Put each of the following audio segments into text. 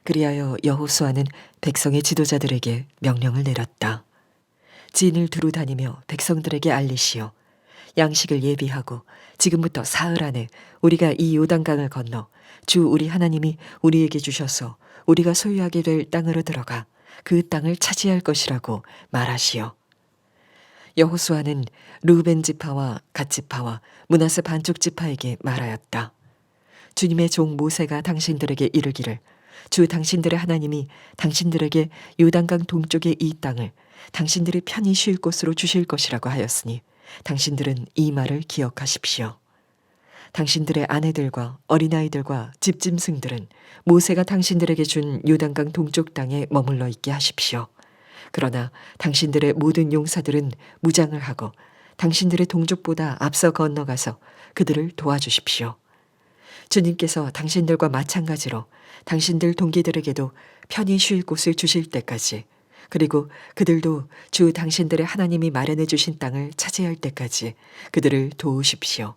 그리하여 여호수아는 백성의 지도자들에게 명령을 내렸다. 진을 두루 다니며 백성들에게 알리시오. 양식을 예비하고 지금부터 사흘 안에 우리가 이 요단강을 건너 주 우리 하나님이 우리에게 주셔서 우리가 소유하게 될 땅으로 들어가 그 땅을 차지할 것이라고 말하시오. 여호수아는 르우벤 지파와 갓 지파와 므낫세 반쪽 지파에게 말하였다. 주님의 종 모세가 당신들에게 이르기를 주 당신들의 하나님이 당신들에게 요단강 동쪽의 이 땅을 당신들이 편히 쉴 곳으로 주실 것이라고 하였으니 당신들은 이 말을 기억하십시오. 당신들의 아내들과 어린아이들과 집짐승들은 모세가 당신들에게 준 요단강 동쪽 땅에 머물러 있게 하십시오. 그러나 당신들의 모든 용사들은 무장을 하고 당신들의 동족보다 앞서 건너가서 그들을 도와주십시오. 주님께서 당신들과 마찬가지로 당신들 동기들에게도 편히 쉴 곳을 주실 때까지, 그리고 그들도 주 당신들의 하나님이 마련해 주신 땅을 차지할 때까지 그들을 도우십시오.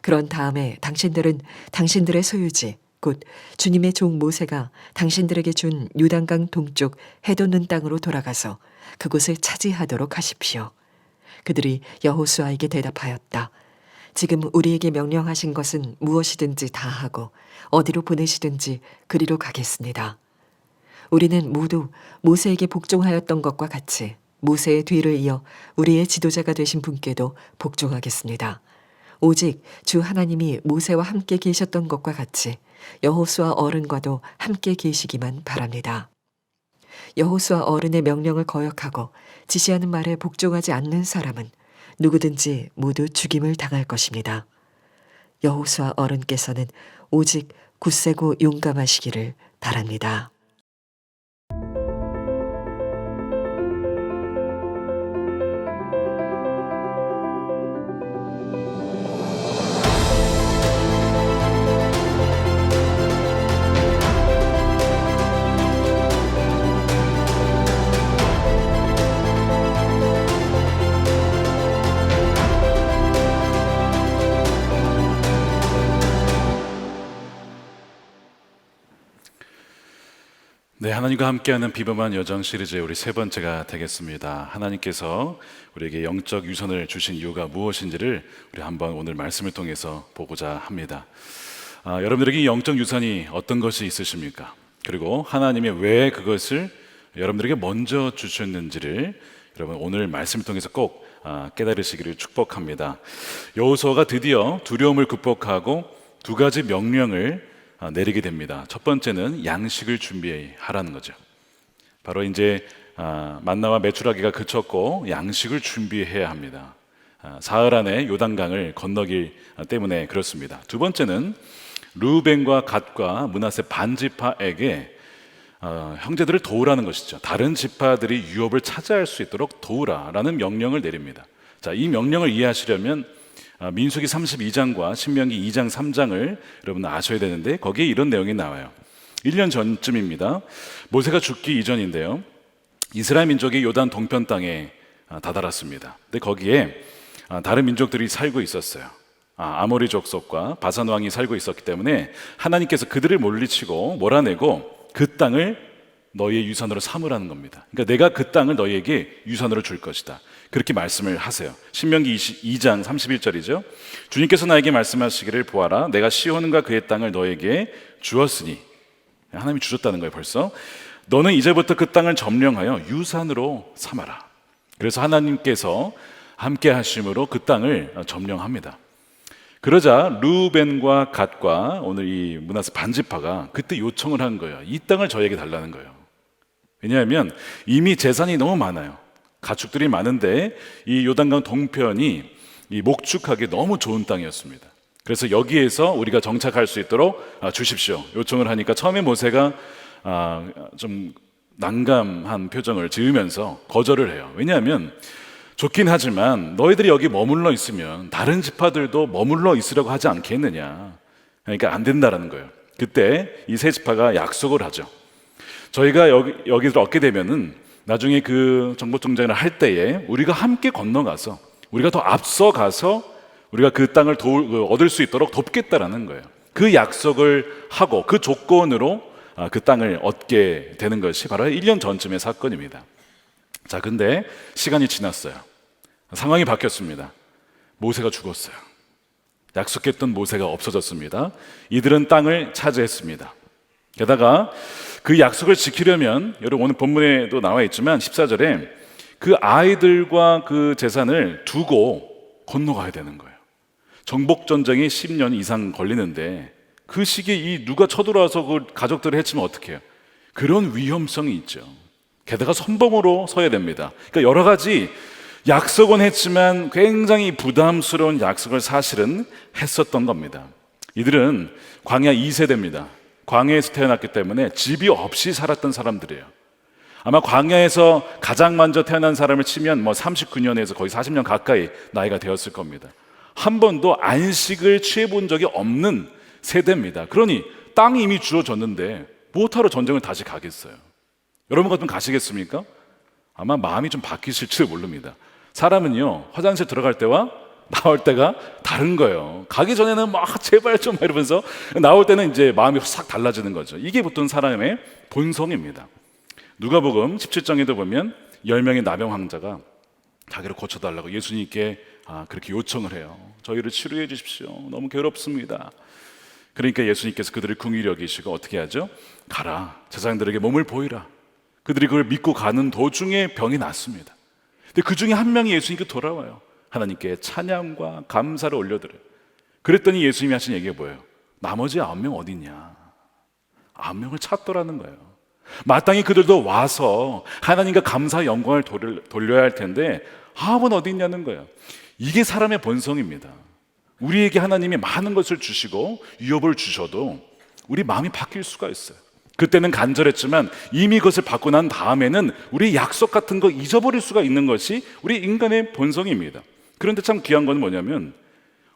그런 다음에 당신들은 당신들의 소유지 곧 주님의 종 모세가 당신들에게 준 요단강 동쪽 해돋는 땅으로 돌아가서 그곳을 차지하도록 하십시오. 그들이 여호수아에게 대답하였다. 지금 우리에게 명령하신 것은 무엇이든지 다 하고 어디로 보내시든지 그리로 가겠습니다. 우리는 모두 모세에게 복종하였던 것과 같이 모세의 뒤를 이어 우리의 지도자가 되신 분께도 복종하겠습니다. 오직 주 하나님이 모세와 함께 계셨던 것과 같이 여호수아 어른과도 함께 계시기만 바랍니다. 여호수아 어른의 명령을 거역하고 지시하는 말에 복종하지 않는 사람은 누구든지 모두 죽임을 당할 것입니다. 여호수아 어른께서는 오직 굳세고 용감하시기를 바랍니다. 네, 하나님과 함께하는 비범한 여정 시리즈의 우리 세 번째가 되겠습니다. 하나님께서 우리에게 영적 유산을 주신 이유가 무엇인지를 우리 한번 오늘 말씀을 통해서 보고자 합니다. 여러분들에게 영적 유산이 어떤 것이 있으십니까? 그리고 하나님이 왜 그것을 여러분들에게 먼저 주셨는지를 여러분 오늘 말씀을 통해서 꼭 깨달으시기를 축복합니다. 여호수아가 드디어 두려움을 극복하고 두 가지 명령을 내리게 됩니다. 첫 번째는 양식을 준비하라는 거죠. 바로 이제 만나와 메추라기가 그쳤고 양식을 준비해야 합니다. 사흘 안에 요단강을 건너기 때문에 그렇습니다. 두 번째는 르우벤과 갓과 므낫세 반지파에게 형제들을 도우라는 것이죠. 다른 지파들이 유업을 차지할 수 있도록 도우라라는 명령을 내립니다. 자, 이 명령을 이해하시려면 민수기 32장과 신명기 2장 3장을 여러분 아셔야 되는데 거기에 이런 내용이 나와요. 1년 전쯤입니다. 모세가 죽기 이전인데요. 이스라엘 민족이 요단 동편 땅에 다다랐습니다. 근데 거기에 다른 민족들이 살고 있었어요. 아모리 족속과 바산 왕이 살고 있었기 때문에 하나님께서 그들을 물리치고 몰아내고 그 땅을 너희의 유산으로 삼으라는 겁니다. 그러니까 내가 그 땅을 너희에게 유산으로 줄 것이다. 그렇게 말씀을 하세요. 신명기 2장 31절이죠. 주님께서 나에게 말씀하시기를 보아라. 내가 시온과 그의 땅을 너에게 주었으니, 하나님이 주셨다는 거예요. 벌써 너는 이제부터 그 땅을 점령하여 유산으로 삼아라. 그래서 하나님께서 함께 하심으로 그 땅을 점령합니다. 그러자 르우벤과 갓과 오늘 이 므낫세 반지파가 그때 요청을 한 거예요. 이 땅을 저에게 달라는 거예요. 왜냐하면 이미 재산이 너무 많아요. 가축들이 많은데 이 요단강 동편이 이 목축하기 너무 좋은 땅이었습니다. 그래서 여기에서 우리가 정착할 수 있도록 주십시오. 요청을 하니까 처음에 모세가 좀 난감한 표정을 지으면서 거절을 해요. 왜냐하면 좋긴 하지만 너희들이 여기 머물러 있으면 다른 지파들도 머물러 있으려고 하지 않겠느냐. 그러니까 안 된다라는 거예요. 그때 이 세 지파가 약속을 하죠. 저희가 여기를 얻게 되면은 나중에 그 정복정장을 할 때에 우리가 함께 건너가서 우리가 더 앞서 가서 우리가 그 땅을 얻을 수 있도록 돕겠다라는 거예요. 그 약속을 하고 그 조건으로 그 땅을 얻게 되는 것이 바로 1년 전쯤의 사건입니다. 자, 근데 시간이 지났어요. 상황이 바뀌었습니다. 모세가 죽었어요. 약속했던 모세가 없어졌습니다. 이들은 땅을 차지했습니다. 게다가 그 약속을 지키려면, 여러분 오늘 본문에도 나와 있지만 14절에 그 아이들과 그 재산을 두고 건너가야 되는 거예요. 정복 전쟁이 10년 이상 걸리는데 그 시기에 이 누가 쳐들어와서 그 가족들을 해치면 어떡해요? 그런 위험성이 있죠. 게다가 선봉으로 서야 됩니다. 그러니까 여러 가지 약속은 했지만 굉장히 부담스러운 약속을 사실은 했었던 겁니다. 이들은 광야 2세대입니다. 광야에서 태어났기 때문에 집이 없이 살았던 사람들이에요. 아마 광야에서 가장 먼저 태어난 사람을 치면 39년에서 거의 40년 가까이 나이가 되었을 겁니다. 한 번도 안식을 취해본 적이 없는 세대입니다. 그러니 땅이 이미 주어졌는데 무엇하러 전쟁을 다시 가겠어요? 여러분 같으면 가시겠습니까? 아마 마음이 좀 바뀌실지 모릅니다. 사람은요, 화장실 들어갈 때와 나올 때가 다른 거예요. 가기 전에는 막 제발 좀 이러면서 나올 때는 이제 마음이 싹 달라지는 거죠. 이게 보통 사람의 본성입니다. 누가복음 17장에도 보면 10명의 나병 환자가 자기를 고쳐달라고 예수님께 그렇게 요청을 해요. 저희를 치료해 주십시오. 너무 괴롭습니다. 그러니까 예수님께서 그들을 긍휼히 여기시고 어떻게 하죠? 가라, 제사장들에게 몸을 보이라. 그들이 그걸 믿고 가는 도중에 병이 났습니다. 근데 그 중에 한 명이 예수님께 돌아와요. 하나님께 찬양과 감사를 올려드려요. 그랬더니 예수님이 하신 얘기가 뭐예요? 나머지 9명 어디 있냐? 9명을 찾더라는 거예요. 마땅히 그들도 와서 하나님과 감사 영광을 돌려야 할 텐데 9은 어디 있냐는 거예요. 이게 사람의 본성입니다. 우리에게 하나님이 많은 것을 주시고 유업을 주셔도 우리 마음이 바뀔 수가 있어요. 그때는 간절했지만 이미 그것을 받고 난 다음에는 우리 약속 같은 거 잊어버릴 수가 있는 것이 우리 인간의 본성입니다. 그런데 참 귀한 건 뭐냐면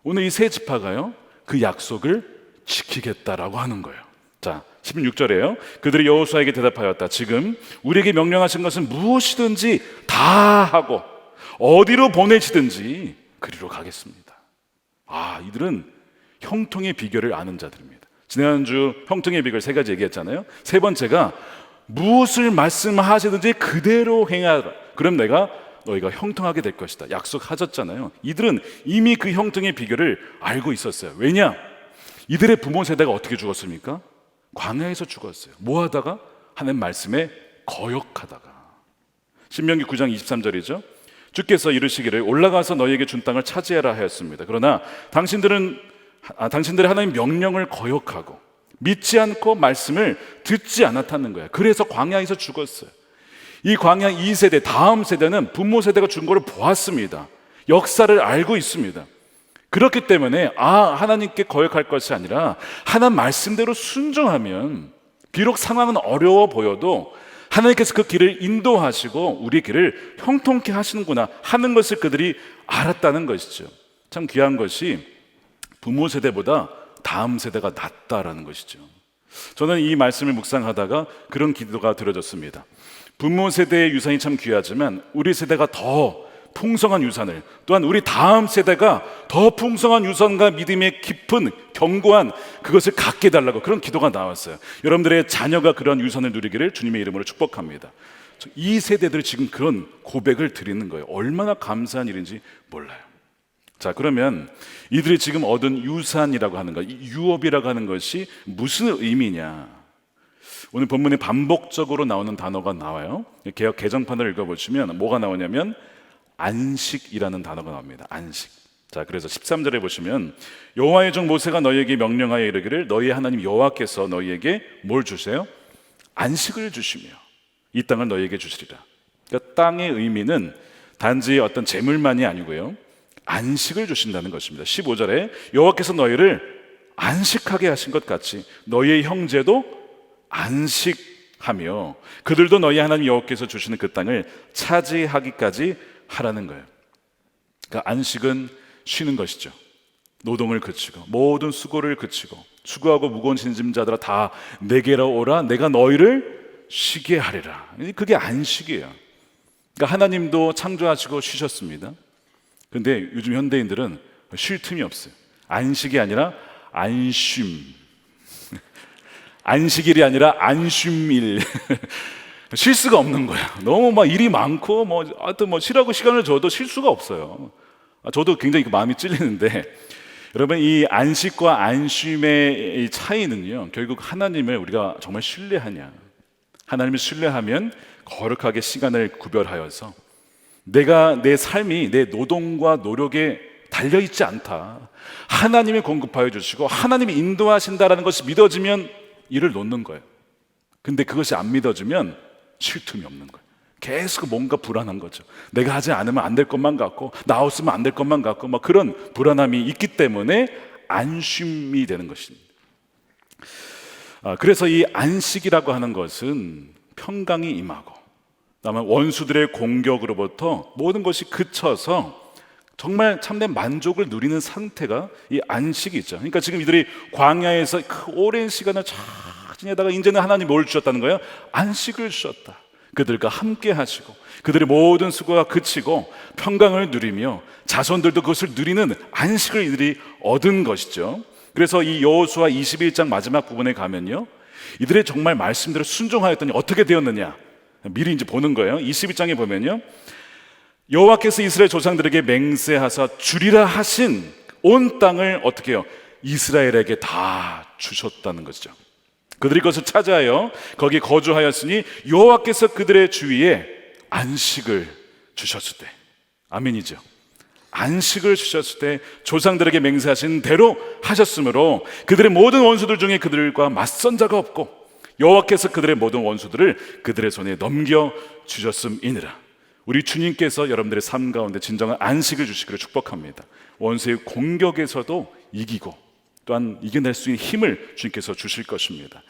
오늘 이 세 지파가요, 그 약속을 지키겠다라고 하는 거예요. 자, 16절에요. 그들이 여호수아에게 대답하였다. 지금 우리에게 명령하신 것은 무엇이든지 다 하고 어디로 보내시든지 그리로 가겠습니다. 이들은 형통의 비결을 아는 자들입니다. 지난주 형통의 비결 3가지 얘기했잖아요. 세 번째가 무엇을 말씀하시든지 그대로 행하라. 그럼 너희가 형통하게 될 것이다. 약속하셨잖아요. 이들은 이미 그 형통의 비결을 알고 있었어요. 왜냐? 이들의 부모 세대가 어떻게 죽었습니까? 광야에서 죽었어요. 뭐 하다가? 하나님 말씀에 거역하다가. 신명기 9장 23절이죠. 주께서 이르시기를 올라가서 너희에게 준 땅을 차지하라 하였습니다. 그러나 당신들이 하나님 명령을 거역하고 믿지 않고 말씀을 듣지 않았다는 거예요. 그래서 광야에서 죽었어요. 이 광야 2세대, 다음 세대는 부모 세대가 준 거를 보았습니다. 역사를 알고 있습니다. 그렇기 때문에 하나님께 거역할 것이 아니라 하나님 말씀대로 순종하면 비록 상황은 어려워 보여도 하나님께서 그 길을 인도하시고 우리 길을 형통케 하시는구나 하는 것을 그들이 알았다는 것이죠. 참 귀한 것이 부모 세대보다 다음 세대가 낫다라는 것이죠. 저는 이 말씀을 묵상하다가 그런 기도가 들어졌습니다. 부모 세대의 유산이 참 귀하지만 우리 세대가 더 풍성한 유산을, 또한 우리 다음 세대가 더 풍성한 유산과 믿음의 깊은 견고한 그것을 갖게 해달라고 그런 기도가 나왔어요. 여러분들의 자녀가 그런 유산을 누리기를 주님의 이름으로 축복합니다. 이 세대들이 지금 그런 고백을 드리는 거예요. 얼마나 감사한 일인지 몰라요. 자, 그러면 이들이 지금 얻은 유산이라고 하는 것, 유업이라고 하는 것이 무슨 의미냐? 오늘 본문에 반복적으로 나오는 단어가 나와요. 개역 개정판을 읽어보시면 뭐가 나오냐면 안식이라는 단어가 나옵니다. 안식. 자, 그래서 13절에 보시면 여호와의 종 모세가 너희에게 명령하여 이르기를 너희 하나님 여호와께서 너희에게 뭘 주세요? 안식을 주시며 이 땅을 너희에게 주시리라. 그러니까 땅의 의미는 단지 어떤 재물만이 아니고요, 안식을 주신다는 것입니다. 15절에 여호와께서 너희를 안식하게 하신 것 같이 너희의 형제도 안식하며 그들도 너희 하나님 여호와께서 주시는 그 땅을 차지하기까지 하라는 거예요. 그러니까 안식은 쉬는 것이죠. 노동을 그치고 모든 수고를 그치고 수고하고 무거운 짐자들아 다 내게로 오라. 내가 너희를 쉬게 하리라. 그게 안식이에요. 그러니까 하나님도 창조하시고 쉬셨습니다. 근데 요즘 현대인들은 쉴 틈이 없어요. 안식이 아니라 안쉼. 안식일이 아니라 안쉼일. 쉴 수가 없는 거예요. 너무 막 일이 많고 하여튼 쉬라고 시간을 줘도 쉴 수가 없어요. 저도 굉장히 마음이 찔리는데, 여러분, 이 안식과 안쉼의 이 차이는요, 결국 하나님을 우리가 정말 신뢰하냐, 하나님을 신뢰하면 거룩하게 시간을 구별하여서 내가 내 삶이 내 노동과 노력에 달려있지 않다, 하나님이 공급하여 주시고 하나님이 인도하신다라는 것이 믿어지면 일을 놓는 거예요. 근데 그것이 안 믿어지면 쉴 틈이 없는 거예요. 계속 뭔가 불안한 거죠. 내가 하지 않으면 안 될 것만 같고, 나 없으면 안 될 것만 같고, 그런 불안함이 있기 때문에 안쉼이 되는 것입니다. 그래서 이 안식이라고 하는 것은 평강이 임하고, 그다음에 원수들의 공격으로부터 모든 것이 그쳐서 정말 참된 만족을 누리는 상태가 이 안식이 있죠. 그러니까 지금 이들이 광야에서 그 오랜 시간을 잘 지내다가 이제는 하나님이 뭘 주셨다는 거예요? 안식을 주셨다. 그들과 함께 하시고 그들의 모든 수고가 그치고 평강을 누리며 자손들도 그것을 누리는 안식을 이들이 얻은 것이죠. 그래서 이 여호수아 21장 마지막 부분에 가면요, 이들의 정말 말씀대로 순종하였더니 어떻게 되었느냐, 미리 이제 보는 거예요. 21장에 보면요, 여호와께서 이스라엘 조상들에게 맹세하사 주리라 하신 온 땅을 어떻게 해요? 이스라엘에게 다 주셨다는 것이죠. 그들이 그것을 차지하여 거기 거주하였으니 여호와께서 그들의 주위에 안식을 주셨을 때, 아멘이죠. 안식을 주셨을 때 조상들에게 맹세하신 대로 하셨으므로 그들의 모든 원수들 중에 그들과 맞선 자가 없고 여호와께서 그들의 모든 원수들을 그들의 손에 넘겨 주셨음이니라. 우리 주님께서 여러분들의 삶 가운데 진정한 안식을 주시기를 축복합니다. 원수의 공격에서도 이기고 또한 이겨낼 수 있는 힘을 주님께서 주실 것입니다.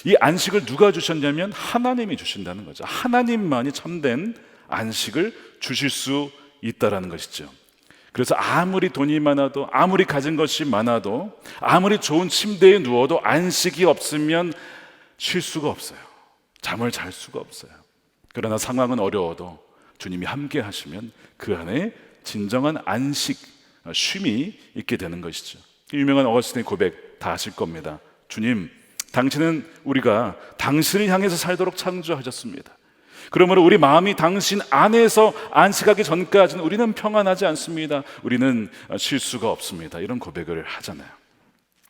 이 안식을 누가 주셨냐면 하나님이 주신다는 거죠. 하나님만이 참된 안식을 주실 수 있다라는 것이죠. 그래서 아무리 돈이 많아도, 아무리 가진 것이 많아도, 아무리 좋은 침대에 누워도 안식이 없으면 쉴 수가 없어요. 잠을 잘 수가 없어요. 그러나 상황은 어려워도 주님이 함께 하시면 그 안에 진정한 안식, 쉼이 있게 되는 것이죠. 유명한 어거스틴의 고백 다 아실 겁니다. 주님, 당신은 우리가 당신을 향해서 살도록 창조하셨습니다. 그러므로 우리 마음이 당신 안에서 안식하기 전까지는 우리는 평안하지 않습니다. 우리는 쉴 수가 없습니다. 이런 고백을 하잖아요.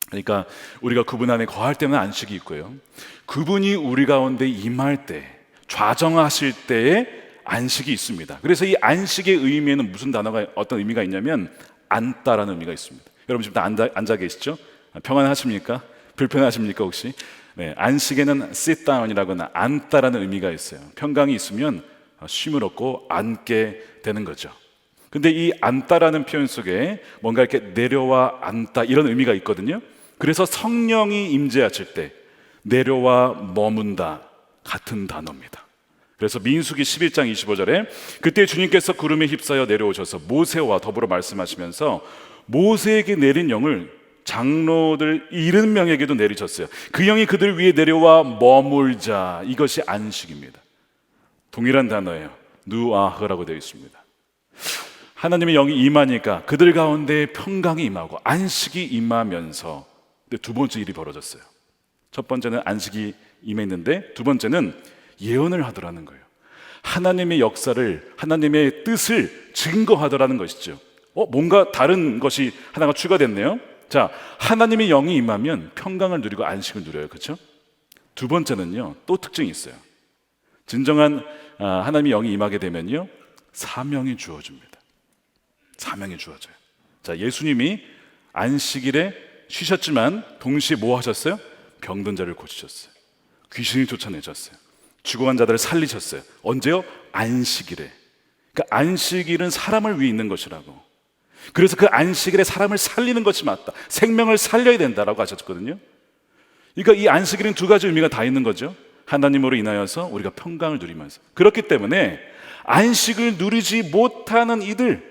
그러니까 우리가 그분 안에 거할 때는 안식이 있고요, 그분이 우리 가운데 임할 때, 좌정하실 때에 안식이 있습니다. 그래서 이 안식의 의미에는 무슨 단어가, 어떤 의미가 있냐면 앉다라는 의미가 있습니다. 여러분 지금 다 앉아 계시죠? 평안하십니까? 불편하십니까 혹시? 네, 안식에는 sit down이라거나 앉다라는 의미가 있어요. 평강이 있으면 쉼을 얻고 앉게 되는 거죠. 근데 이 앉다라는 표현 속에 뭔가 이렇게 내려와 앉다 이런 의미가 있거든요. 그래서 성령이 임재하실 때 내려와 머문다 같은 단어입니다. 그래서 민수기 11장 25절에 그때 주님께서 구름에 휩싸여 내려오셔서 모세와 더불어 말씀하시면서 모세에게 내린 영을 장로들 70명에게도 내리셨어요. 그 영이 그들 위에 내려와 머물자. 이것이 안식입니다. 동일한 단어예요. 누아흐라고 되어 있습니다. 하나님의 영이 임하니까 그들 가운데 평강이 임하고 안식이 임하면서, 근데 두 번째 일이 벌어졌어요. 첫 번째는 안식이 임했는데 두 번째는 예언을 하더라는 거예요. 하나님의 역사를, 하나님의 뜻을 증거하더라는 것이죠. 뭔가 다른 것이 하나가 추가됐네요. 자, 하나님의 영이 임하면 평강을 누리고 안식을 누려요. 그렇죠? 두 번째는요, 또 특징이 있어요. 진정한 하나님의 영이 임하게 되면요, 사명이 주어집니다. 사명이 주어져요. 자, 예수님이 안식일에 쉬셨지만 동시에 뭐 하셨어요? 병든 자를 고치셨어요. 귀신이 쫓아내셨어요. 죽어간 자들을 살리셨어요. 언제요? 안식일에. 그러니까 안식일은 사람을 위해 있는 것이라고. 그래서 그 안식일에 사람을 살리는 것이 맞다. 생명을 살려야 된다라고 하셨거든요. 그러니까 이 안식일은 두 가지 의미가 다 있는 거죠. 하나님으로 인하여서 우리가 평강을 누리면서. 그렇기 때문에 안식을 누리지 못하는 이들,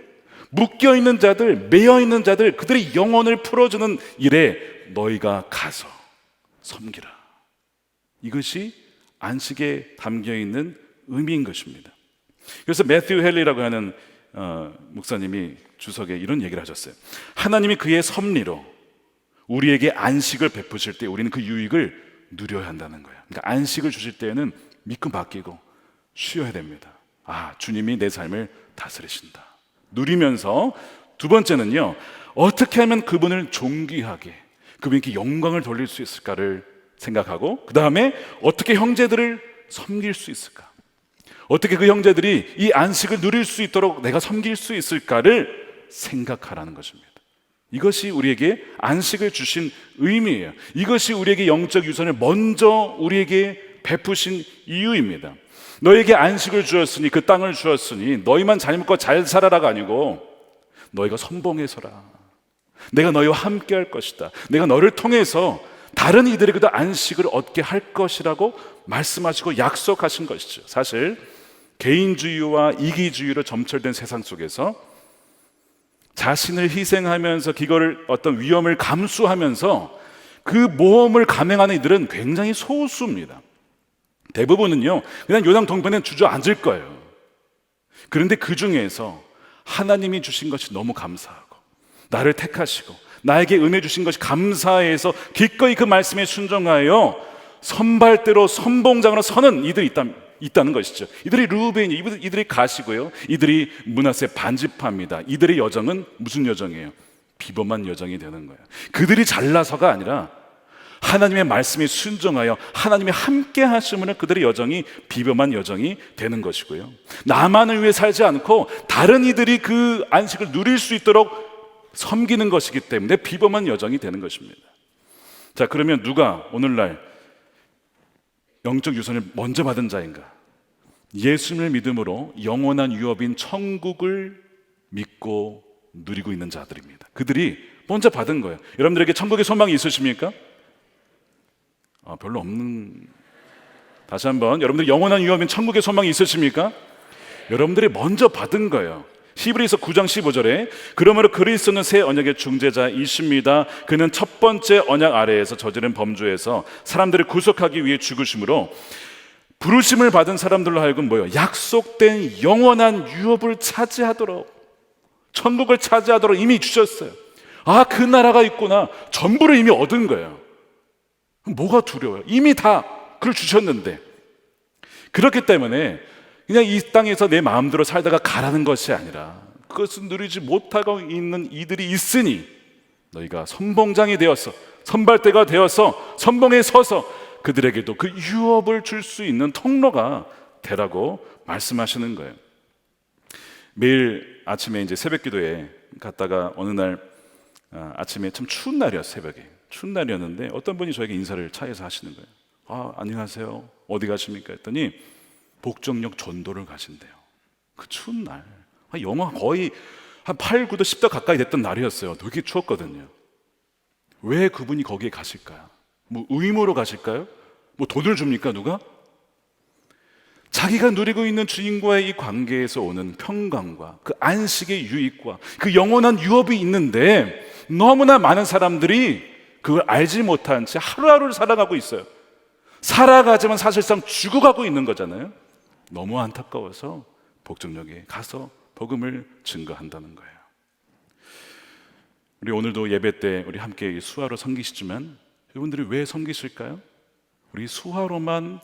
묶여있는 자들, 매여있는 자들, 그들의 영혼을 풀어주는 일에 너희가 가서 섬기라. 이것이 안식에 담겨있는 의미인 것입니다. 그래서 매튜 헨리라고 하는 목사님이 주석에 이런 얘기를 하셨어요. 하나님이 그의 섭리로 우리에게 안식을 베푸실 때 우리는 그 유익을 누려야 한다는 거예요. 그러니까 안식을 주실 때에는 믿고 맡기고 쉬어야 됩니다. 주님이 내 삶을 다스리신다. 누리면서 두 번째는요, 어떻게 하면 그분을 존귀하게, 그분께 영광을 돌릴 수 있을까를 생각하고, 그 다음에 어떻게 형제들을 섬길 수 있을까, 어떻게 그 형제들이 이 안식을 누릴 수 있도록 내가 섬길 수 있을까를 생각하라는 것입니다. 이것이 우리에게 안식을 주신 의미예요. 이것이 우리에게 영적 유산을 먼저 우리에게 베푸신 이유입니다. 너에게 안식을 주었으니, 그 땅을 주었으니 너희만 잘 먹고 잘 살아라가 아니고 너희가 선봉해서라, 내가 너희와 함께 할 것이다, 내가 너를 통해서 다른 이들에게도 안식을 얻게 할 것이라고 말씀하시고 약속하신 것이죠. 사실 개인주의와 이기주의로 점철된 세상 속에서 자신을 희생하면서 그거를 어떤 위험을 감수하면서 그 모험을 감행하는 이들은 굉장히 소수입니다. 대부분은요, 그냥 요단 동편에 주저앉을 거예요. 그런데 그 중에서 하나님이 주신 것이 너무 감사하고, 나를 택하시고 나에게 은혜 주신 것이 감사해서 기꺼이 그 말씀에 순종하여 선발대로 선봉장으로 서는 이들이 있다는 것이죠. 이들이 르우벤이, 이들이 가시고요, 이들이 므낫세 반지파입니다. 이들의 여정은 무슨 여정이에요? 비범한 여정이 되는 거예요. 그들이 잘나서가 아니라 하나님의 말씀에 순종하여 하나님이 함께 하심으로 그들의 여정이 비범한 여정이 되는 것이고요, 나만을 위해 살지 않고 다른 이들이 그 안식을 누릴 수 있도록 섬기는 것이기 때문에 비범한 여정이 되는 것입니다. 자, 그러면 누가 오늘날 영적 유산을 먼저 받은 자인가? 예수님을 믿음으로 영원한 유업인 천국을 믿고 누리고 있는 자들입니다. 그들이 먼저 받은 거예요. 여러분들에게 천국의 소망이 있으십니까? 별로 없는. 다시 한번, 여러분들 영원한 유업인 천국의 소망이 있으십니까? 여러분들이 먼저 받은 거예요. 히브리서 9장 15절에 그러므로 그리스도는 새 언약의 중재자이십니다. 그는 첫 번째 언약 아래에서 저지른 범죄에서 사람들을 구속하기 위해 죽으심으로 부르심을 받은 사람들로 하여금 뭐요? 약속된 영원한 유업을 차지하도록, 천국을 차지하도록 이미 주셨어요. 그 나라가 있구나. 전부를 이미 얻은 거예요. 뭐가 두려워요? 이미 다 그걸 주셨는데. 그렇기 때문에 그냥 이 땅에서 내 마음대로 살다가 가라는 것이 아니라 그것을 누리지 못하고 있는 이들이 있으니 너희가 선봉장이 되어서, 선발대가 되어서 선봉에 서서 그들에게도 그 유업을 줄 수 있는 통로가 되라고 말씀하시는 거예요. 매일 아침에 이제 새벽 기도에 갔다가 어느 날 아침에 참 추운 날이었어요. 새벽에 추운 날이었는데 어떤 분이 저에게 인사를 차에서 하시는 거예요. 안녕하세요, 어디 가십니까? 했더니 복정역 전도를 가신대요. 그 추운 날, 영하 거의 한 8, 9도 10도 가까이 됐던 날이었어요. 되게 추웠거든요. 왜 그분이 거기에 가실까요? 뭐 의무로 가실까요? 뭐 돈을 줍니까 누가? 자기가 누리고 있는 주님과의 이 관계에서 오는 평강과 그 안식의 유익과 그 영원한 유업이 있는데 너무나 많은 사람들이 그걸 알지 못한 채 하루하루를 살아가고 있어요. 살아가지만 사실상 죽어가고 있는 거잖아요. 너무 안타까워서 복정역에 가서 복음을 증거한다는 거예요. 우리 오늘도 예배 때 우리 함께 수화로 섬기시지만 여러분들이 왜 섬기실까요? 우리 수화로만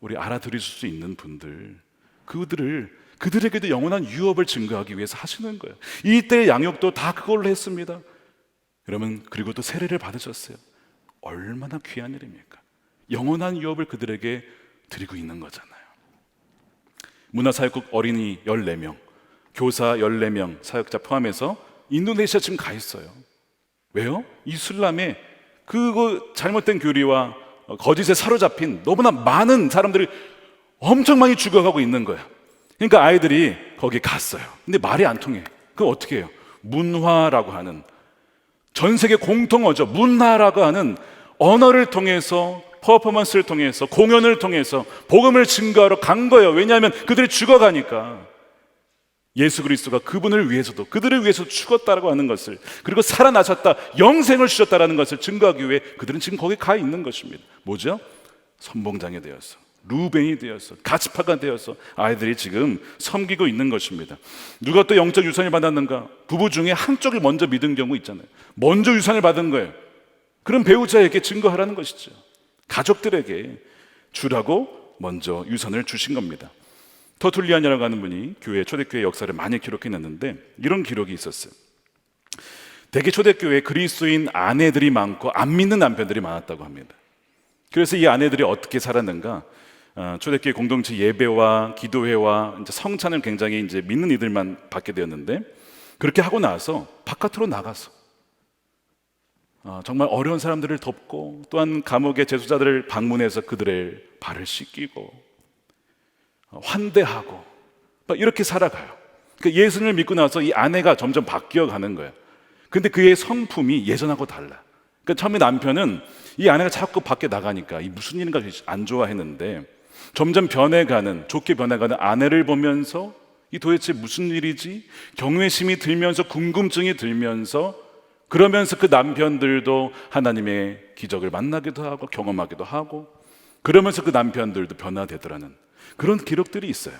우리 알아들으실 수 있는 분들, 그들에게도 영원한 유업을 증거하기 위해서 하시는 거예요. 이때의 양육도 다 그걸로 했습니다. 여러분, 그리고 또 세례를 받으셨어요. 얼마나 귀한 일입니까? 영원한 유업을 그들에게 드리고 있는 거잖아요. 문화사역국 어린이 14명, 교사 14명 사역자 포함해서 인도네시아 지금 가 있어요. 왜요? 이슬람의 그거 잘못된 교리와 거짓에 사로잡힌 너무나 많은 사람들이 엄청 많이 죽어가고 있는 거예요. 그러니까 아이들이 거기 갔어요. 근데 말이 안 통해. 그럼 어떻게 해요? 문화라고 하는, 전 세계 공통어죠. 문화라고 하는 언어를 통해서, 퍼포먼스를 통해서, 공연을 통해서 복음을 증거하러 간 거예요. 왜냐하면 그들이 죽어가니까. 예수 그리스도가 그분을 위해서도, 그들을 위해서 죽었다라고 하는 것을, 그리고 살아나셨다, 영생을 주셨다라는 것을 증거하기 위해 그들은 지금 거기 가 있는 것입니다. 뭐죠? 선봉장이 되어서, 루벤이 되어서, 가치파가 되어서 아이들이 지금 섬기고 있는 것입니다. 누가 또 영적 유산을 받았는가? 부부 중에 한쪽을 먼저 믿은 경우 있잖아요. 먼저 유산을 받은 거예요. 그럼 배우자에게 증거하라는 것이죠. 가족들에게 주라고 먼저 유산을 주신 겁니다. 터툴리안이라고 하는 분이 초대교회 역사를 많이 기록해놨는데 이런 기록이 있었어요. 대개 초대교회에 그리스도인 아내들이 많고 안 믿는 남편들이 많았다고 합니다. 그래서 이 아내들이 어떻게 살았는가? 초대교회 공동체 예배와 기도회와 이제 성찬을 굉장히 이제 믿는 이들만 받게 되었는데, 그렇게 하고 나서 바깥으로 나가서 정말 어려운 사람들을 돕고, 또한 감옥의 재소자들을 방문해서 그들의 발을 씻기고 환대하고 이렇게 살아가요. 그러니까 예수님을 믿고 나서 이 아내가 점점 바뀌어가는 거예요. 근데 그의 성품이 예전하고 달라. 그러니까 처음에 남편은 이 아내가 자꾸 밖에 나가니까 이 무슨 일인가 안 좋아했는데, 점점 변해가는, 좋게 변해가는 아내를 보면서 이 도대체 무슨 일이지? 경외심이 들면서, 궁금증이 들면서, 그러면서 그 남편들도 하나님의 기적을 만나기도 하고 경험하기도 하고, 그러면서 그 남편들도 변화되더라는 그런 기록들이 있어요.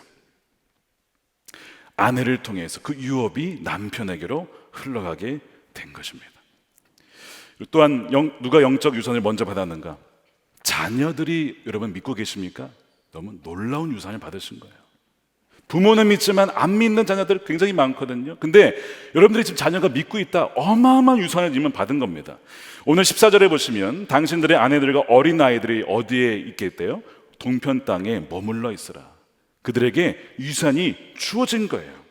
아내를 통해서 그 유업이 남편에게로 흘러가게 된 것입니다. 또한 누가 영적 유산을 먼저 받았는가? 자녀들이, 여러분 믿고 계십니까? 너무 놀라운 유산을 받으신 거예요. 부모는 믿지만 안 믿는 자녀들 굉장히 많거든요. 근데 여러분들이 지금 자녀가 믿고 있다, 어마어마한 유산을 이미 받은 겁니다. 오늘 14절에 보시면 당신들의 아내들과 어린 아이들이 어디에 있겠대요? 동편 땅에 머물러 있으라. 그들에게 유산이 주어진 거예요.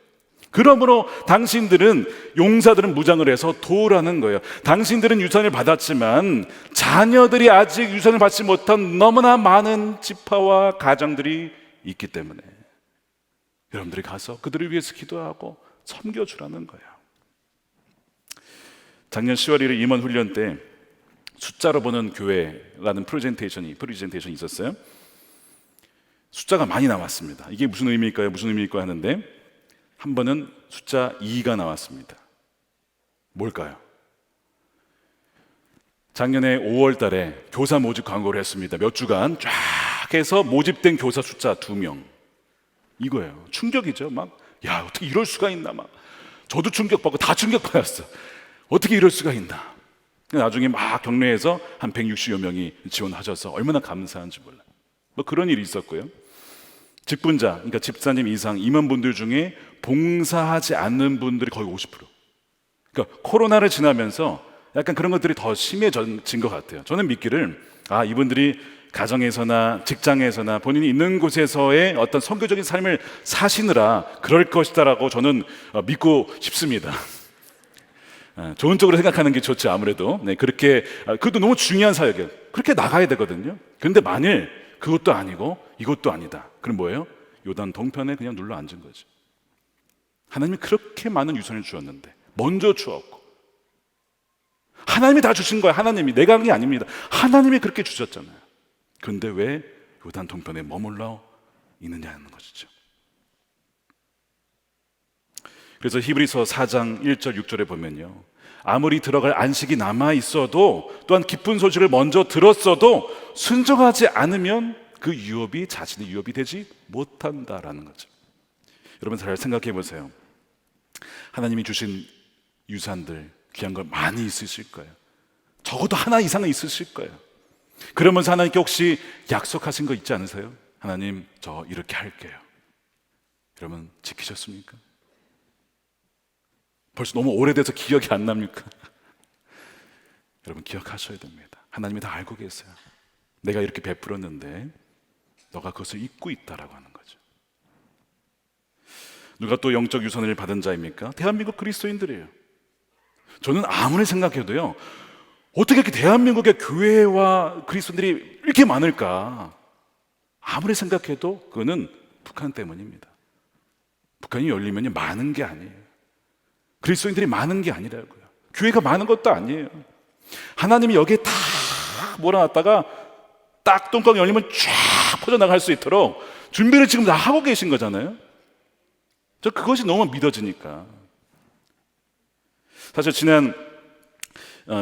그러므로 당신들은, 용사들은 무장을 해서 도우라는 거예요. 당신들은 유산을 받았지만 자녀들이 아직 유산을 받지 못한 너무나 많은 지파와 가정들이 있기 때문에 여러분들이 가서 그들을 위해서 기도하고 섬겨주라는 거예요. 작년 10월 1일 임원 훈련 때 숫자로 보는 교회라는 프레젠테이션이 있었어요. 숫자가 많이 나왔습니다. 이게 무슨 의미일까요? 무슨 의미일까요? 하는데 한 번은 숫자 2가 나왔습니다. 뭘까요? 작년에 5월 달에 교사 모집 광고를 했습니다. 몇 주간 쫙 해서 모집된 교사 숫자 2명. 이거예요. 충격이죠. 야, 어떻게 이럴 수가 있나. 저도 충격받고 다 충격받았어. 어떻게 이럴 수가 있나. 나중에 경례해서 한 160여 명이 지원하셔서 얼마나 감사한지 몰라요. 그런 일이 있었고요. 직분자, 그러니까 집사님 이상 임원분들 중에 봉사하지 않는 분들이 거의 50%. 그러니까 코로나를 지나면서 약간 그런 것들이 더 심해진 것 같아요. 저는 믿기를 이분들이 가정에서나 직장에서나 본인이 있는 곳에서의 어떤 선교적인 삶을 사시느라 그럴 것이다라고 저는 믿고 싶습니다. 좋은 쪽으로 생각하는 게 좋죠. 아무래도 그렇게, 그것도 너무 중요한 사역이에요. 그렇게 나가야 되거든요. 그런데 만일 그것도 아니고 이것도 아니다, 그럼 뭐예요? 요단 동편에 그냥 눌러 앉은 거지. 하나님이 그렇게 많은 유산을 주었는데, 먼저 주었고, 하나님이 다 주신 거예요. 하나님이, 내가 한 게 아닙니다. 하나님이 그렇게 주셨잖아요. 그런데 왜 요단 동편에 머물러 있느냐는 것이죠. 그래서 히브리서 4장 1절 6절에 보면요, 아무리 들어갈 안식이 남아 있어도, 또한 기쁜 소식을 먼저 들었어도 순종하지 않으면 그 유업이 자신의 유업이 되지 못한다라는 거죠. 여러분 잘 생각해 보세요. 하나님이 주신 유산들, 귀한 걸 많이 있으실 거예요. 적어도 하나 이상은 있으실 거예요. 그러면서 하나님께 혹시 약속하신 거 있지 않으세요? 하나님, 저 이렇게 할게요. 여러분 지키셨습니까? 벌써 너무 오래돼서 기억이 안 납니까? 여러분 기억하셔야 됩니다. 하나님이 다 알고 계세요. 내가 이렇게 베풀었는데 너가 그것을 잊고 있다라고 하는 거죠. 누가 또 영적 유산을 받은 자입니까? 대한민국 그리스도인들이에요. 저는 아무리 생각해도요, 어떻게 이렇게 대한민국의 교회와 그리스도인들이 이렇게 많을까? 아무리 생각해도 그거는 북한 때문입니다. 북한이 열리면 많은 게 아니에요. 그리스도인들이 많은 게 아니라고요. 교회가 많은 것도 아니에요. 하나님이 여기에 다 몰아놨다가 딱 뚜껑 열리면 쫙 퍼져나갈 수 있도록 준비를 지금 다 하고 계신 거잖아요. 저 그것이 너무 믿어지니까. 사실 지난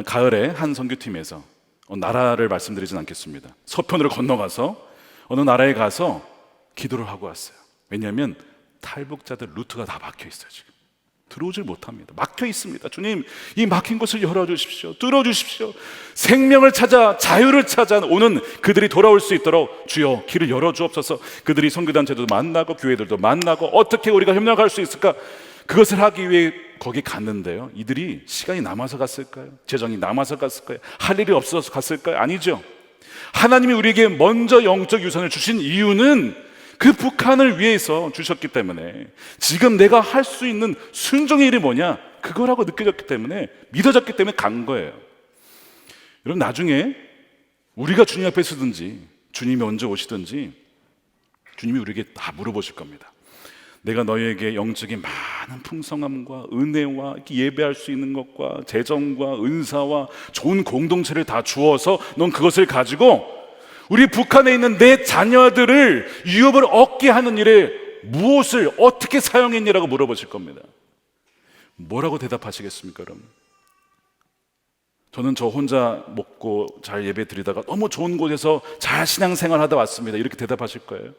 가을에 한 선교팀에서 나라를 말씀드리진 않겠습니다. 서편으로 건너가서 어느 나라에 가서 기도를 하고 왔어요. 왜냐하면 탈북자들 루트가 다 막혀 있어요. 지금 들어오질 못합니다. 막혀 있습니다. 주님, 이 막힌 곳을 열어주십시오. 뚫어주십시오. 생명을 찾아 자유를 찾아 오는 그들이 돌아올 수 있도록 주여 길을 열어주옵소서. 그들이 선교단체도 만나고 교회들도 만나고 어떻게 우리가 협력할 수 있을까? 그것을 하기 위해 거기 갔는데요, 이들이 시간이 남아서 갔을까요? 재정이 남아서 갔을까요? 할 일이 없어서 갔을까요? 아니죠. 하나님이 우리에게 먼저 영적 유산을 주신 이유는 그 북한을 위해서 주셨기 때문에, 지금 내가 할 수 있는 순종의 일이 뭐냐, 그거라고 느껴졌기 때문에, 믿어졌기 때문에 간 거예요. 여러분, 나중에 우리가 주님 앞에 서든지 주님이 언제 오시든지 주님이 우리에게 다 물어보실 겁니다. 내가 너희에게 영적인 많은 풍성함과 은혜와 예배할 수 있는 것과 재정과 은사와 좋은 공동체를 다 주어서 넌 그것을 가지고 우리 북한에 있는 내 자녀들을 유업을 얻게 하는 일에 무엇을 어떻게 사용했니라고 물어보실 겁니다. 뭐라고 대답하시겠습니까, 여러분? 저는 저 혼자 먹고 잘 예배 드리다가 너무 좋은 곳에서 잘 신앙생활 하다 왔습니다, 이렇게 대답하실 거예요?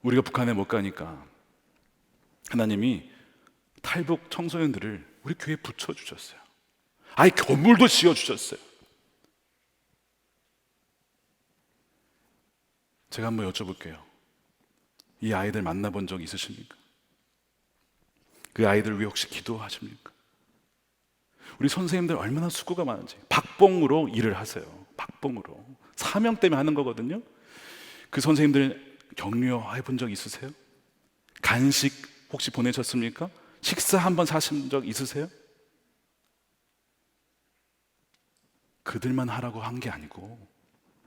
우리가 북한에 못 가니까 하나님이 탈북 청소년들을 우리 교회에 붙여주셨어요. 아예 건물도 지어주셨어요. 제가 한번 여쭤볼게요. 이 아이들 만나본 적 있으십니까? 그 아이들 위해 혹시 기도하십니까? 우리 선생님들 얼마나 수고가 많은지 박봉으로 일을 하세요. 박봉으로 사명 때문에 하는 거거든요. 그 선생님들 격려해 본 적 있으세요? 간식 혹시 보내셨습니까? 식사 한번 사신 적 있으세요? 그들만 하라고 한 게 아니고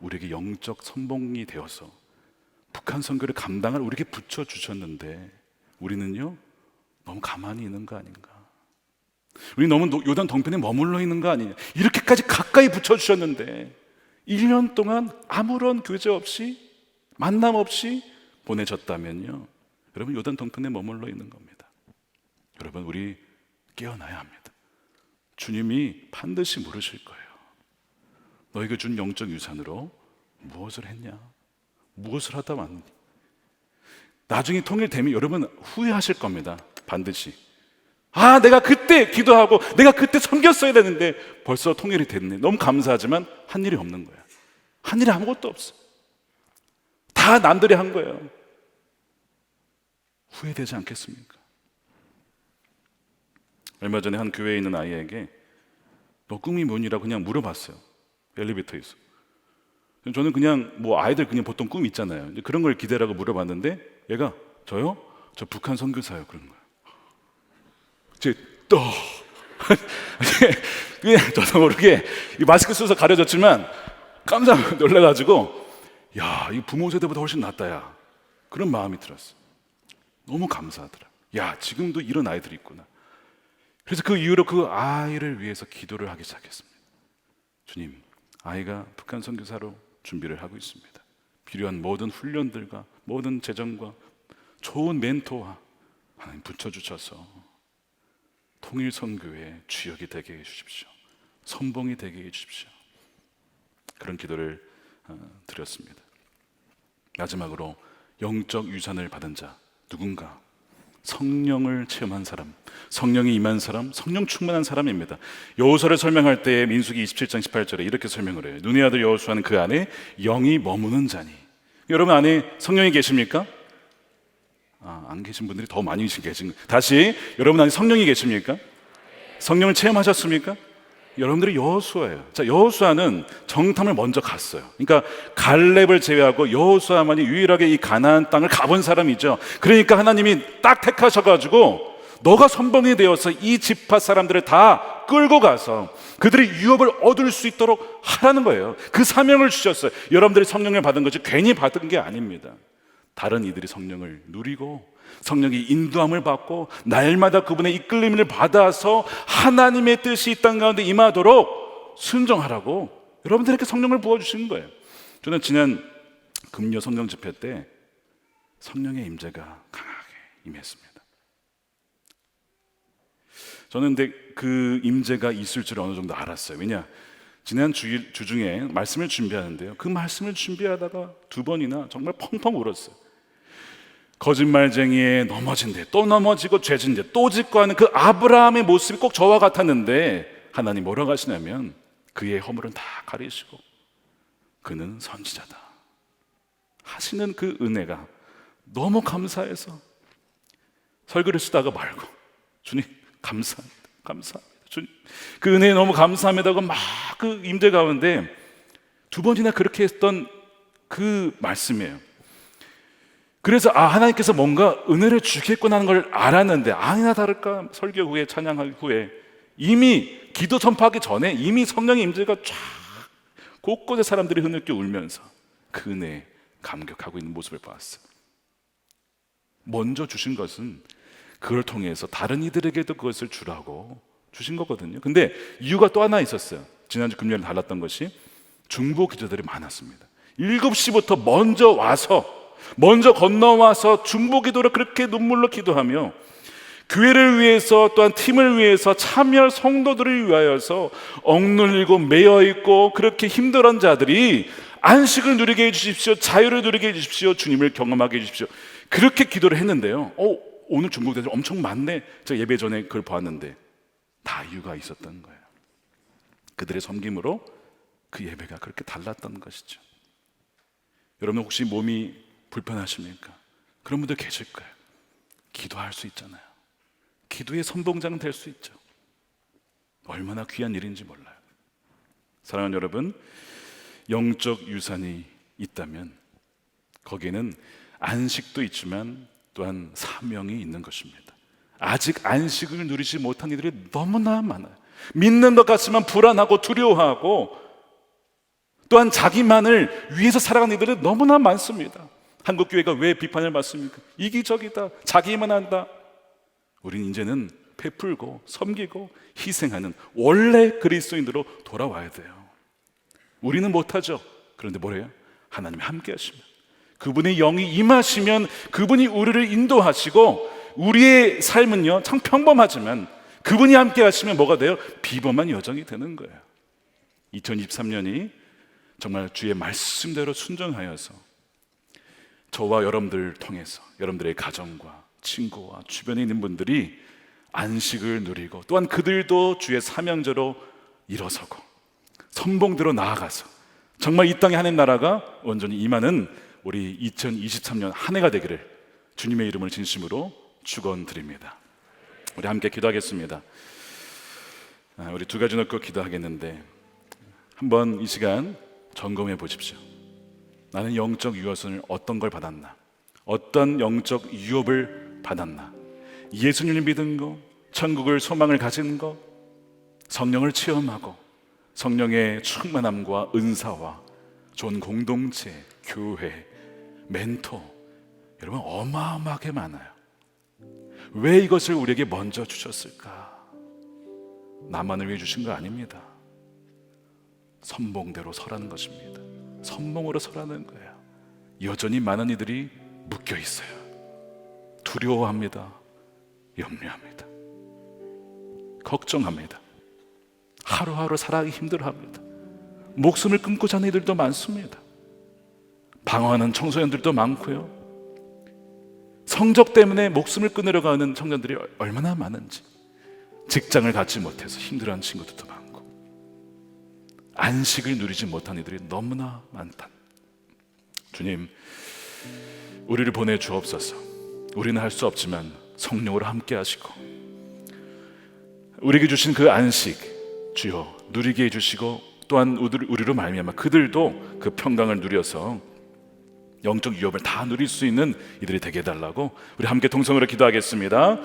우리에게 영적 선봉이 되어서 북한 선교를 감당할 우리에게 붙여주셨는데, 우리는요 너무 가만히 있는 거 아닌가? 우리 너무 요단 동편에 머물러 있는 거 아니냐? 이렇게까지 가까이 붙여주셨는데 1년 동안 아무런 교제 없이 만남 없이 보내졌다면요, 여러분 요단 동편에 머물러 있는 겁니다. 여러분, 우리 깨어나야 합니다. 주님이 반드시 물으실 거예요. 너희가 준 영적 유산으로 무엇을 했냐? 무엇을 하다 왔니? 나중에 통일되면 여러분 후회하실 겁니다. 반드시. 아, 내가 그때 기도하고 내가 그때 섬겼어야 되는데 벌써 통일이 됐네. 너무 감사하지만 한 일이 없는 거야. 한 일이 아무것도 없어. 다 남들이 한 거예요. 후회되지 않겠습니까? 얼마 전에 한 교회에 있는 아이에게 너 꿈이 뭐니라고 그냥 물어봤어요. 엘리베이터에서. 저는 그냥 뭐 아이들 그냥 보통 꿈 있잖아요. 이제 그런 걸 기대라고 물어봤는데 얘가 저요? 저 북한 선교사요. 그런 거예요. 제 또 그냥 저도 모르게 이 마스크 써서 가려졌지만 깜짝 놀라가지고, 야, 이 부모 세대보다 훨씬 낫다, 야, 그런 마음이 들었어. 너무 감사하더라. 야, 지금도 이런 아이들이 있구나. 그래서 그 이후로 그 아이를 위해서 기도를 하기 시작했습니다. 주님, 아이가 북한 선교사로 준비를 하고 있습니다. 필요한 모든 훈련들과 모든 재정과 좋은 멘토와 하나님 붙여주셔서 통일선교의 주역이 되게 해주십시오. 선봉이 되게 해주십시오. 그런 기도를 드렸습니다. 마지막으로 영적 유산을 받은 자, 누군가 성령을 체험한 사람, 성령이 임한 사람, 성령 충만한 사람입니다. 여호수아를 설명할 때 민수기 27장 18절에 이렇게 설명을 해요. 눈의 아들 여호수아는 그 안에 영이 머무는 자니. 여러분 안에 성령이 계십니까? 안 계신 분들이 더 많이 계신. 다시, 여러분 안에 성령이 계십니까? 성령을 체험하셨습니까? 여러분들이 여호수아예요. 자, 여호수아는 정탐을 먼저 갔어요. 그러니까 갈렙을 제외하고 여호수아만이 유일하게 이 가나안 땅을 가본 사람이죠. 그러니까 하나님이 딱 택하셔가지고 너가 선봉이 되어서 이 지파 사람들을 다 끌고 가서 그들이 유업을 얻을 수 있도록 하라는 거예요. 그 사명을 주셨어요. 여러분들이 성령을 받은 것이 괜히 받은 게 아닙니다. 다른 이들이 성령을 누리고 성령의 인도함을 받고 날마다 그분의 이끌림을 받아서 하나님의 뜻이 이 땅 가운데 임하도록 순종하라고 여러분들에게 성령을 부어주신 거예요. 저는 지난 금요 성령 집회 때 성령의 임재가 강하게 임했습니다. 저는 근데 그 임재가 있을 줄 어느 정도 알았어요. 왜냐? 지난 주 중에 말씀을 준비하는데요, 그 말씀을 준비하다가 2번이나 정말 펑펑 울었어요. 거짓말쟁이에 넘어진대, 또 넘어지고 죄진대, 또 짓고 하는 그 아브라함의 모습이 꼭 저와 같았는데 하나님 뭐라고 하시냐면 그의 허물은 다 가리시고 그는 선지자다 하시는 그 은혜가 너무 감사해서 설교를 쓰다가 말고 주님 감사합니다, 감사합니다 주님, 그 은혜에 너무 감사합니다 하고 막 그 임재 가운데 두 번이나 그렇게 했던 그 말씀이에요. 그래서 하나님께서 뭔가 은혜를 주겠구나 하는 걸 알았는데 아니나 다를까 설교 후에 찬양하기 후에 이미 기도 선포하기 전에 이미 성령의 임재가 쫙 곳곳에 사람들이 흐느껴 울면서 그 은혜에 감격하고 있는 모습을 봤어요. 먼저 주신 것은 그걸 통해서 다른 이들에게도 그것을 주라고 주신 거거든요. 근데 이유가 또 하나 있었어요. 지난주 금요일에 달랐던 것이 중보 기도들이 많았습니다. 7시부터 먼저 건너와서 중보 기도를 그렇게 눈물로 기도하며 교회를 위해서 또한 팀을 위해서 참여할 성도들을 위하여서 억눌리고 매여있고 그렇게 힘들은 자들이 안식을 누리게 해주십시오, 자유를 누리게 해주십시오, 주님을 경험하게 해주십시오, 그렇게 기도를 했는데요. 오늘 중보기도들 엄청 많네. 제가 예배 전에 그걸 보았는데 다 이유가 있었던 거예요. 그들의 섬김으로 그 예배가 그렇게 달랐던 것이죠. 여러분 혹시 몸이 불편하십니까? 그런 분들 계실 거예요. 기도할 수 있잖아요. 기도의 선봉장 될 수 있죠. 얼마나 귀한 일인지 몰라요. 사랑하는 여러분, 영적 유산이 있다면 거기에는 안식도 있지만 또한 사명이 있는 것입니다. 아직 안식을 누리지 못한 이들이 너무나 많아요. 믿는 것 같지만 불안하고 두려워하고 또한 자기만을 위해서 살아가는 이들이 너무나 많습니다. 한국교회가 왜 비판을 받습니까? 이기적이다, 자기만 한다. 우린 이제는 베풀고 섬기고 희생하는 원래 그리스도인으로 돌아와야 돼요. 우리는 못하죠. 그런데 뭐래요? 하나님이 함께 하시면, 그분의 영이 임하시면 그분이 우리를 인도하시고, 우리의 삶은요 참 평범하지만 그분이 함께 하시면 뭐가 돼요? 비범한 여정이 되는 거예요. 2023년이 정말 주의 말씀대로 순종하여서 저와 여러분들을 통해서 여러분들의 가정과 친구와 주변에 있는 분들이 안식을 누리고 또한 그들도 주의 사명자로 일어서고 선봉대로 나아가서 정말 이 땅에 하나님 나라가 온전히 임하는 우리 2023년 한 해가 되기를 주님의 이름을 진심으로 축원드립니다. 우리 함께 기도하겠습니다. 우리 두 가지 놓고 기도하겠는데 한번 이 시간 점검해 보십시오. 나는 영적 유업을 어떤 걸 받았나? 어떤 영적 유업을 받았나? 예수님을 믿은 거, 천국을 소망을 가진 거, 성령을 체험하고 성령의 충만함과 은사와 좋은 공동체, 교회, 멘토, 여러분 어마어마하게 많아요. 왜 이것을 우리에게 먼저 주셨을까? 나만을 위해 주신 거 아닙니다. 선봉대로 서라는 것입니다. 선봉으로 서라는 거예요. 여전히 많은 이들이 묶여 있어요. 두려워합니다. 염려합니다. 걱정합니다. 하루하루 살아가기 힘들어합니다. 목숨을 끊고 자는 이들도 많습니다. 방황하는 청소년들도 많고요. 성적 때문에 목숨을 끊으려고 하는 청년들이 얼마나 많은지, 직장을 갖지 못해서 힘들어하는 친구들도 많고, 안식을 누리지 못한 이들이 너무나 많다. 주님, 우리를 보내주옵소서. 우리는 할 수 없지만 성령으로 함께 하시고 우리에게 주신 그 안식 주여 누리게 해주시고, 또한 우리로 말미암아 그들도 그 평강을 누려서 영적 유업을 다 누릴 수 있는 이들이 되게 해달라고 우리 함께 동성으로 기도하겠습니다.